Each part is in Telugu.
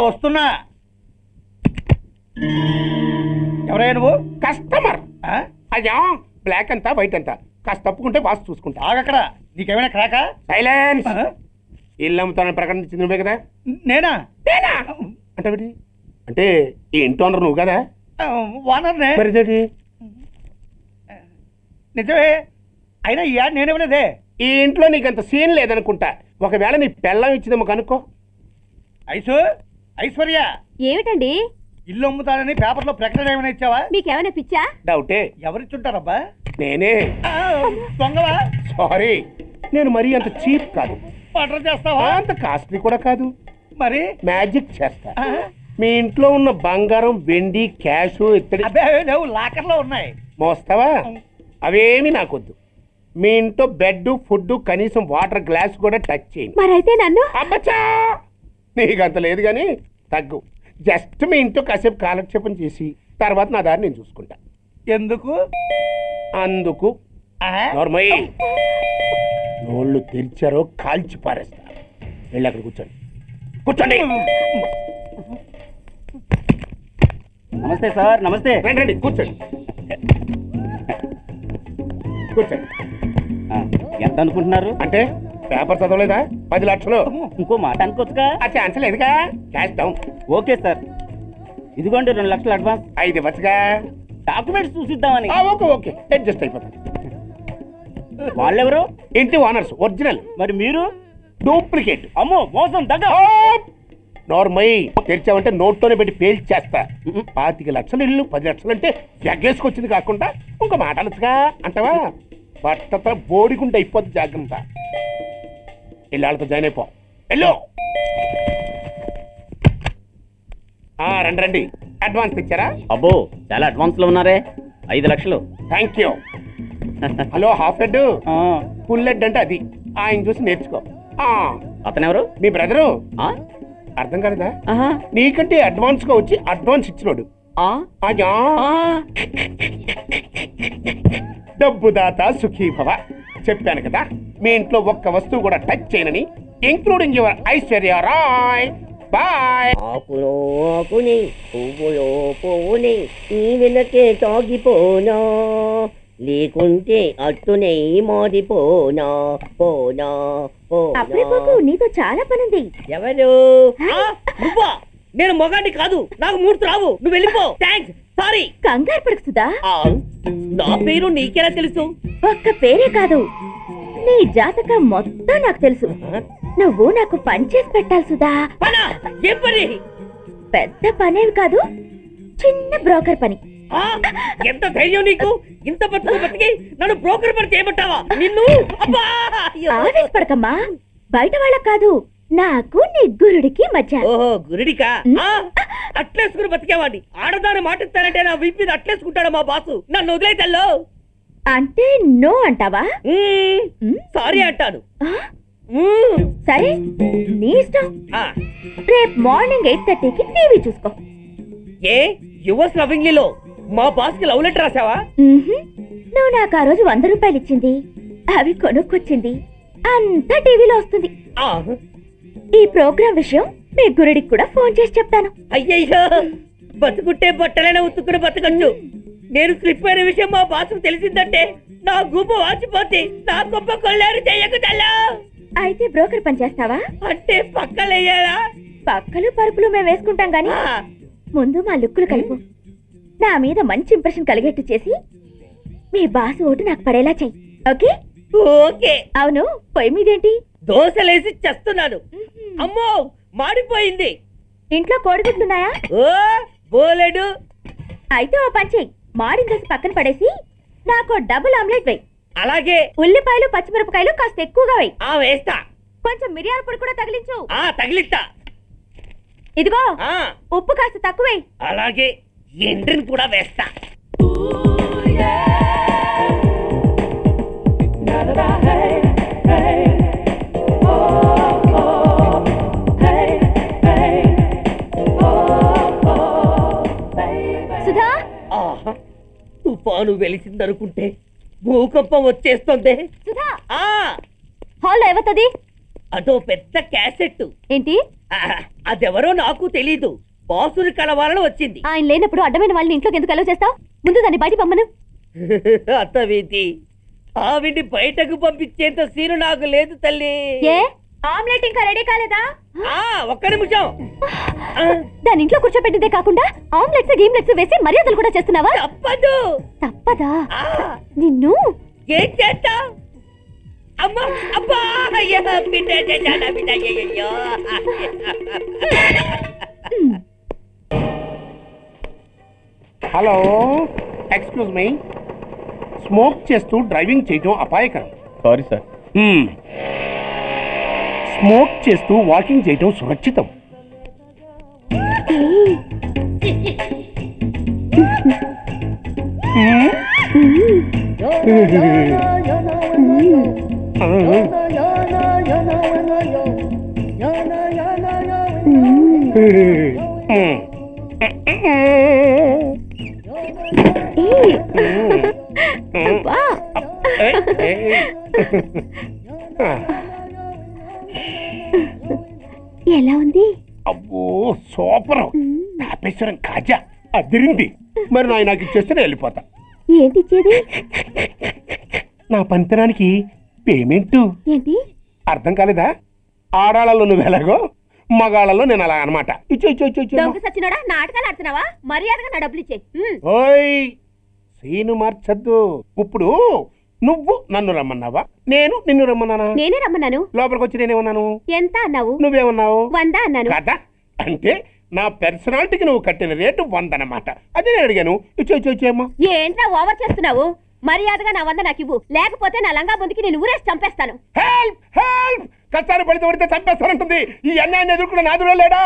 వస్తున్నా. ఎవరైనా నువ్వు? కస్టమర్. అయ్యా బ్లాక్ అంతా వైట్ అంతా కాస్త తప్పుకుంటే బాస్ చూసుకుంటా. ఆగక్కడ. నీకేమైనా క్రాకా? సైలెన్స్. ఇల్లు అమ్ముతానని ప్రకటించింది నువ్వే కదా? నేనా? అంటే అంటే ఈ ఇంటి ఓనర్ నువ్వు కదా? ఓనర్నే. మరి నిజమే. అయినా ఈ యాడ్ నేనేమలేదే. ఈ ఇంట్లో నీకంత సీన్ లేదనుకుంటా. ఒకవేళ నీ పెళ్ళం ఇచ్చిందేమో కనుక్కో. ఐశ్వర్య ఏమిటండి? ఇల్లు అమ్ముతానని పేపర్లో ప్రకటన ఏమైనా ఇచ్చావా? మీకేమైనా పిచ్చా? డౌటే. ఎవరిచ్చుంటారబ్బా? నేనే. దొంగవా? సారీ, నేను మరీ అంత చీప్ కాదు. మర్డర్ చేస్తావా? అంత కాస్ట్లీ కూడా కాదు. మరి మ్యాజిక్ చేస్తా. మీ ఇంట్లో ఉన్న బంగారం, వెండి, క్యాష్, ఇత్తడి లేవు, లాకర్లో ఉన్నాయి. మోస్తావా? అవేమి నాకొద్దు. మీ ఇంట్లో బెడ్, ఫుడ్, కనీసం వాటర్ గ్లాస్ కూడా టచ్ చేయండి. మరైతే నన్ను? అబ్బచ్చా, నీకంత లేదు కానీ తగ్గు. జస్ట్ మీ ఇంట్లో కాసేపు కాలక్షేపం చేసి తర్వాత నా దారి నేను చూసుకుంటా. ఎందుకు? అందుకు. నోర్మయ్య, నోళ్ళు తెరిచారో కాల్చి పారేస్తా. వెళ్ళి అక్కడ కూర్చోండి. కూర్చోండి. నమస్తే సార్. నమస్తే. రండి, కూర్చోండి. కూర్చోండి. ఎంత అనుకుంటున్నారు? అంటే పేపర్ చదవలేదా? 10 లక్షలు. ఇంకో మాట అనుకోవచ్చుగా. ఆ ఛాన్స్ లేదుగా. Cash down. ఓకే సార్, ఇదిగోండి 2 లక్షలు అడ్వాన్స్. 5 ఇవ్వచ్చుగా. డాక్యుమెంట్స్ చూసిద్దామని. ఓకే ఓకే, అడ్జస్ట్ అయిపోతాను. వాళ్ళెవరు? ఇంటి ఓనర్స్. ఒరిజినల్. మరి మీరు? డూప్లికేట్. అమ్మో, మోసం, దగ్గర. నార్మల్ తెరిచావంటే నోట్తోనే పెట్టి పేల్చి చేస్తా. 25 లక్షలు ఇల్లు, 10 లక్షలు అంటే ఎగ్గేసుకొచ్చింది కాకుండా ఇంకో మాట అనొచ్చుగా. అంటావా? బట్టతో బోడిగుంటే అయిపోద్ది. జాగ్రత్త. ఇళ్ళతో జాయిన్ అయిపో. వెళ్ళు. రండి. అడ్వాన్స్ ఇచ్చారా? అబ్బో, చాలా అడ్వాన్స్ లో ఉన్నారే. 5 లక్షలు. Thank you. Hello, half head, full head అంటే అది. ఆయన చూసి నేర్చుకో. అతనెవరు? మీ బ్రదరు. అర్థం కాలేదా? నీకంటే అడ్వాన్స్ గా వచ్చి అడ్వాన్స్ ఇచ్చినోడు. డబ్బు దాత సుఖీభవ. చెప్పాను కదా, మీ ఇంట్లో ఒక్క వస్తువు కూడా టచ్ చేయనని, including your Aishwarya Rai. Bye. ఆకులో ఆకుని, పువ్వులో పువ్వుని, నీ వెనకే తాగిపోనా, లేకుంటే అట్టునే మాడిపోనా. పోనా అప్పుడే నీతో చాలా పనుంది. ఎవరు? నువ్వా? నేను మొగాడి కాదు, నాకు మూర్తి రావు. నువ్వు వెళ్ళిపో. థ్యాంక్స్. సారీ. కంగారు పడుతుందా? నా పేరు నీకెలా తెలుసు? ఒక్క పేరే కాదు, నీ జాతకం మొత్తం నాకు తెలుసు. నువ్వు నాకు పని చేసి పెట్టాలి సుధా. ఏం పని? పెద్ద పనేవి కాదు, చిన్న బ్రోకర్ పని. ఎంత ధైర్యం నీకు? ఇంత బతికి నన్ను బ్రోకర్ పని చేయబట్టావా? నిన్ను ఆవేశపడకమ్మా. బయట వాళ్ళకి కాదు, నాకు నీ గురుడికి మధ్య. ఓహో, గురుడికా? అట్లేసుకుని బతికేవాడి. ఆడదాని మాటిస్తానంటే నా వీపీ అట్లేసుకుంటాడు మా బాసు. నన్ను వదిలేతల్లో. అంటే నో అంటావా? సారీ అంటాను. సరే, నీ ఇష్టం. రేపు మార్నింగ్ 8:30కి టీవీ చూసుకో. ఏ యువర్స్ లవింగ్లీలో మా బాస్ కి లవ్ లెటర్ రాసావా? నువ్వు నాకు ఆ రోజు 100 రూపాయలు ఇచ్చింది, అవి కొనుక్కొచ్చింది అంతా టీవీలో వస్తుంది. ఈ ప్రోగ్రామ్ విషయం మీ గురుడికి కూడా ఫోన్ చేసి చెప్తాను. అయ్యయ్యో, బతుకుంటే బట్టలైనా ఉత్తుకుని బతకచ్చు. నేను స్లిప్ అయిన విషయం మా బాసుకు తెలిసిందంటే నా గూప వాచిపోతే నా గొప్ప కొల్లారు చెయ్యకుదల్లా. అయితే బ్రోకర్ పని చేస్తావా? అంటే పక్కలేయాలా? పక్కలు పరుపులు మేము వేసుకుంటాం గాని ముందు మా లుక్కులు కలుపు. నా మీద మంచి ఇంప్రెషన్ కలిగేట్టు చేసి మీ బాసు ఓటు నాకు పడేలా చెయ్యి. ఓకే? ఓకే. అవును, పొయ్యి మీదేంటి? దోశలేసి చేస్తున్నాను. అమ్మో, మాడిపోయింది. ఇంట్లో కోడిగుడ్లున్నాయా? ఓ బోలెడు. అయితే ఓ పని చెయ్యి, మాడిన దోశ పక్కన పడేసి నాకు డబుల్ ఆమ్లెట్ వేయి. అలాగే. ఉల్లిపాయలు, పచ్చిమిరపకాయలు కాస్త ఎక్కువగా వేయి. వేస్తా. కొంచెం మిరియాల పొడి కూడా తగిలించు. తగిలిస్తా. ఇదిగో, ఉప్పు కాస్త తక్కువే. అలాగే. ఎండ్రిని కూడా వేస్తా. సుధా, తుఫాను వెలిసిందనుకుంటే భూకంపం వచ్చేస్తుంది. సుధా, హాల్లో ఏవతది? అదో పెద్ద క్యాసెట్. ఏంటి? అదెవరో నాకు తెలీదు. బాసుని కలవాలని వచ్చింది. ఆయన లేనప్పుడు అడ్డమైన వాళ్ళని ఇంట్లోకి ఎందుకు అలౌ చేస్తావు? ముందు దాన్ని బయట పంపను. అత్తవేంటి? ఆవిడ్ని బయటకు పంపించేంత సీను నాకు లేదు తల్లి. ఏ ఆమ్లెట్ ఇంకా రెడీ కాలేదా? ఒక్క నిమిషం. దాని ఇంట్లో కూర్చోబెట్టిందే కాకుండా ఆమ్లెట్స్ గీమ్లెట్స్ వేసి మర్యాదలు కూడా చేస్తున్నావా? తప్పదు. తప్పదా? నిన్ను ఏం చేస్తా? అమ్మా అబ్బా అయ్యా బిడ్డ చేశానా బిడ్డ అయ్యయ్యో. Hello, excuse me. స్మోక్ చేస్తూ డ్రైవింగ్ చేయటం అపాయకరం. Sorry sir. స్మోక్ చేస్తూ వాకింగ్ చేయటం సురక్షితం. ఎలా ఉంది? అబ్బో సూపర్. తాపేశ్వరం కాజా అదిరింది. మరి నాకు ఇచ్చేస్తే నేను వెళ్ళిపోతా. ఏంటి ఇచ్చేది? నా పంతనానికి పేమెంట్. ఏంటి అర్థం కాలేదా? ఆడాళ్ళలో నువ్వు ఎలాగో, మగాళ్ళలో నేను అలా అనమాట. దొంగ సచ్చినోడా, నాటకాలు ఆడుతున్నావా? మర్యాదగా నా డబ్బులు ఇచ్చే. ఓయ్ సీను మార్చద్దు. ఇప్పుడు నువ్వు నన్ను రమ్మన్నావా, నేను నిన్ను రమ్మన్నానా? నేనే రమ్మన్నాను. లోపలికి వచ్చి నేనేమన్నాను? ఎంత అన్నావు? నువ్వేమన్నావు? 100 అన్నాను. కదా, అంటే నా పర్సనాలిటీకి నువ్వు కట్టిన రేటు 100 అన్నమాట. అది నేను అడిగాను. ఇచ్చేమ్మా. ఏంట్రా ఓవర్ చేస్తున్నావు? మర్యాదగా నా 100 నాకు ఇవ్వు, లేకపోతే నా లంగా బొందికి నేను ఊరేసి చంపేస్తాను. Help help. కష్టాలు పడితే చంపేస్తానంటుంది. ఈ అన్యాయాన్ని ఎదుర్కొన్న నాదుడే లేడా?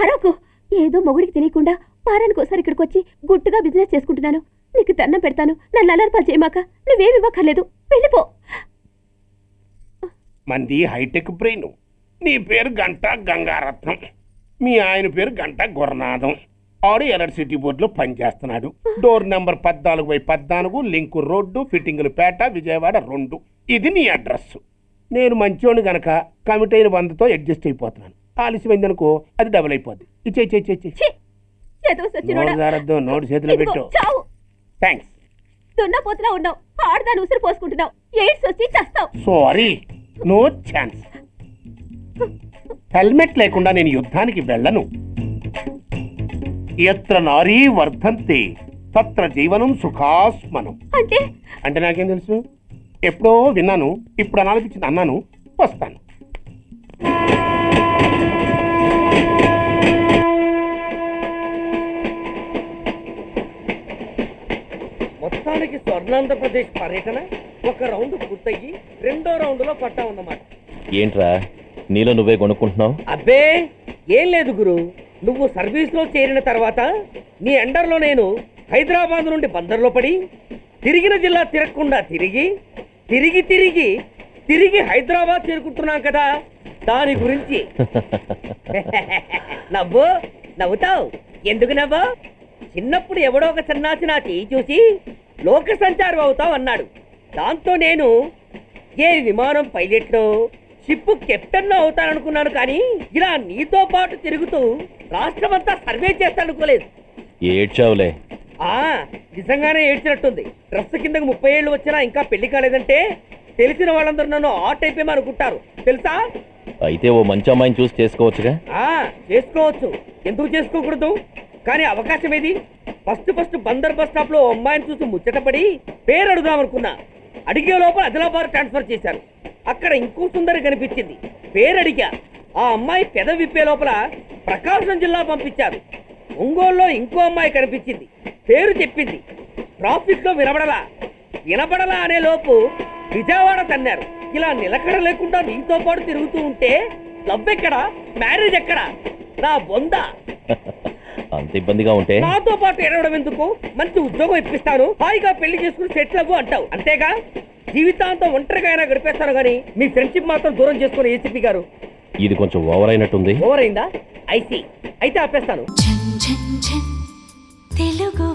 అరవకు. ఏదో మొగుడికి తెలియకుండా వారానికి ఒకసారి ఇక్కడికి వచ్చి గుట్టుగా బిజినెస్ చేసుకుంటున్నాను. నీకు దండం పెడతాను, నన్ను అలర్పాలు చేయమాక. నువ్వేమి ఇవ్వక్కర్లేదు, వెళ్ళిపో. మంది హైటెక్ బ్రెయిన్. నీ పేరు గంటా గంగారత్నం, మీ ఆయన పేరు గంటా గురనాథం. ఆడు ఎలక్ట్రిసిటీ బోర్డులో పనిచేస్తున్నాడు. డోర్ నెంబర్ 14/14, లింకు రోడ్డు, ఫిట్టింగులు పేట, విజయవాడ 2. ఇది నీ అడ్రస్. నేను మంచోని గనక కమిట్ అయిన 100తో అడ్జస్ట్ అయిపోతున్నాను. ఆలస్యమైందనుకో అది డబుల్ అయిపోద్ది. నోటు చేతిలో పెట్టు. థ్యాంక్స్. దున్నపోతులా ఉన్నావు, ఆడదాని ఉసిరు పోసుకుంటున్నావు. ఎయిడ్స్ వచ్చి చస్తావు. Sorry, no chance. హెల్మెట్ లేకుండా నేను యుద్ధానికి వెళ్ళను. ఎత్ర నారీ వర్ధంతే తత్ర జీవనం సుఖాస్మనం. అంటే నాకేం తెలుసు? ఎప్పుడో విన్నాను, ఇప్పుడు అనాలనిపించింది అన్నాను. వస్తాను. మొత్తానికి స్వర్ణాంధ్రప్రదేశ్ పర్యటన ఒక రౌండ్ పూర్తయ్యి 2వ రౌండ్లో పట్టా ఉందన్నమాట. ఏంట్రా నీలో నువ్వే కొనుక్కుంటున్నావు? అబ్బే ఏం లేదు గురు. నువ్వు సర్వీస్లో చేరిన తర్వాత నీ అండర్లో నేను హైదరాబాద్ నుండి బందర్లో పడి తిరిగిన జిల్లా తిరగకుండా తిరిగి తిరిగి తిరిగి తిరిగి హైదరాబాద్ చేరుకుంటున్నాం కదా, దాని గురించి. నవ్వుతావు ఎందుకు నవ్వు? చిన్నప్పుడు ఎవడో ఒక సన్నాసి నా చేయి చూసి లోక సంచారం అవుతావు అన్నాడు. దాంతో నేను ఏ విమానం పైలట్లో, షిప్ కెప్టెన్ అవుతాననుకున్నాను. కానీ ఇలా నీతో పాటు తిరుగుతూ రాష్ట్రమంతా సర్వే చేస్తానుకోలేదు. ఏడ్చావులే. నిజంగానే ఏడ్చినట్టుంది. డ్రెస్ కిందకు 30 ఏళ్ళు వచ్చినా ఇంకా పెళ్లి కాలేదంటే తెలిసిన వాళ్ళందరూ నన్ను ఆ టైప్ అనుకుంటారు తెలుసా? అయితే ఓ మంచి అమ్మాయిని చూసి చేసుకోవచ్చుగా. చేసుకోవచ్చు, ఎందుకు చేసుకోకూడదు? కానీ అవకాశం ఏది? ఫస్ట్ బందర్ బస్ స్టాప్ లో అమ్మాయిని చూసి ముచ్చటపడి పేరు అడుగుదామనుకున్నా. అడిగే లోపల ఆదిలాబాద్ ట్రాన్స్ఫర్ చేశారు. అక్కడ ఇంకో సుందరి కనిపించింది. పేరు అడిగా. ఆ అమ్మాయి పెద విప్పే లోపల ప్రకాశం జిల్లా పంపించారు. ఒంగోలులో ఇంకో అమ్మాయి కనిపించింది. పేరు చెప్పింది. ట్రాఫిక్ లో వినబడలా అనే లోపు విజయవాడ తన్నారు. ఇలా నిలకడ లేకుండా నీతో పాటు తిరుగుతూ ఉంటే లవ్ ఎక్కడా, మ్యారేజ్ ఎక్కడా? నా బొంద. అంత ఇబ్బందిగా ఉంటే నాతో పాటు ఎడవడం ఎందుకు? మంచి ఉద్యోగం ఇప్పిస్తాను, హాయిగా పెళ్లి చేసుకుని సెటిల్ అవ్వు అంటావు. అంతేగా, జీవితాంతం ఒంటరిగా అయినా గడిపేస్తాను. కానీ మీ ఫ్రెండ్షిప్ మాత్రం దూరం చేసుకుని ఏసీపీ గారు. ఇది కొంచెం ఓవర్ అయినట్టుంది. ఓవర్ అయిందా? ఐసీ. అయితే ఆపేస్తాను. తెలుగు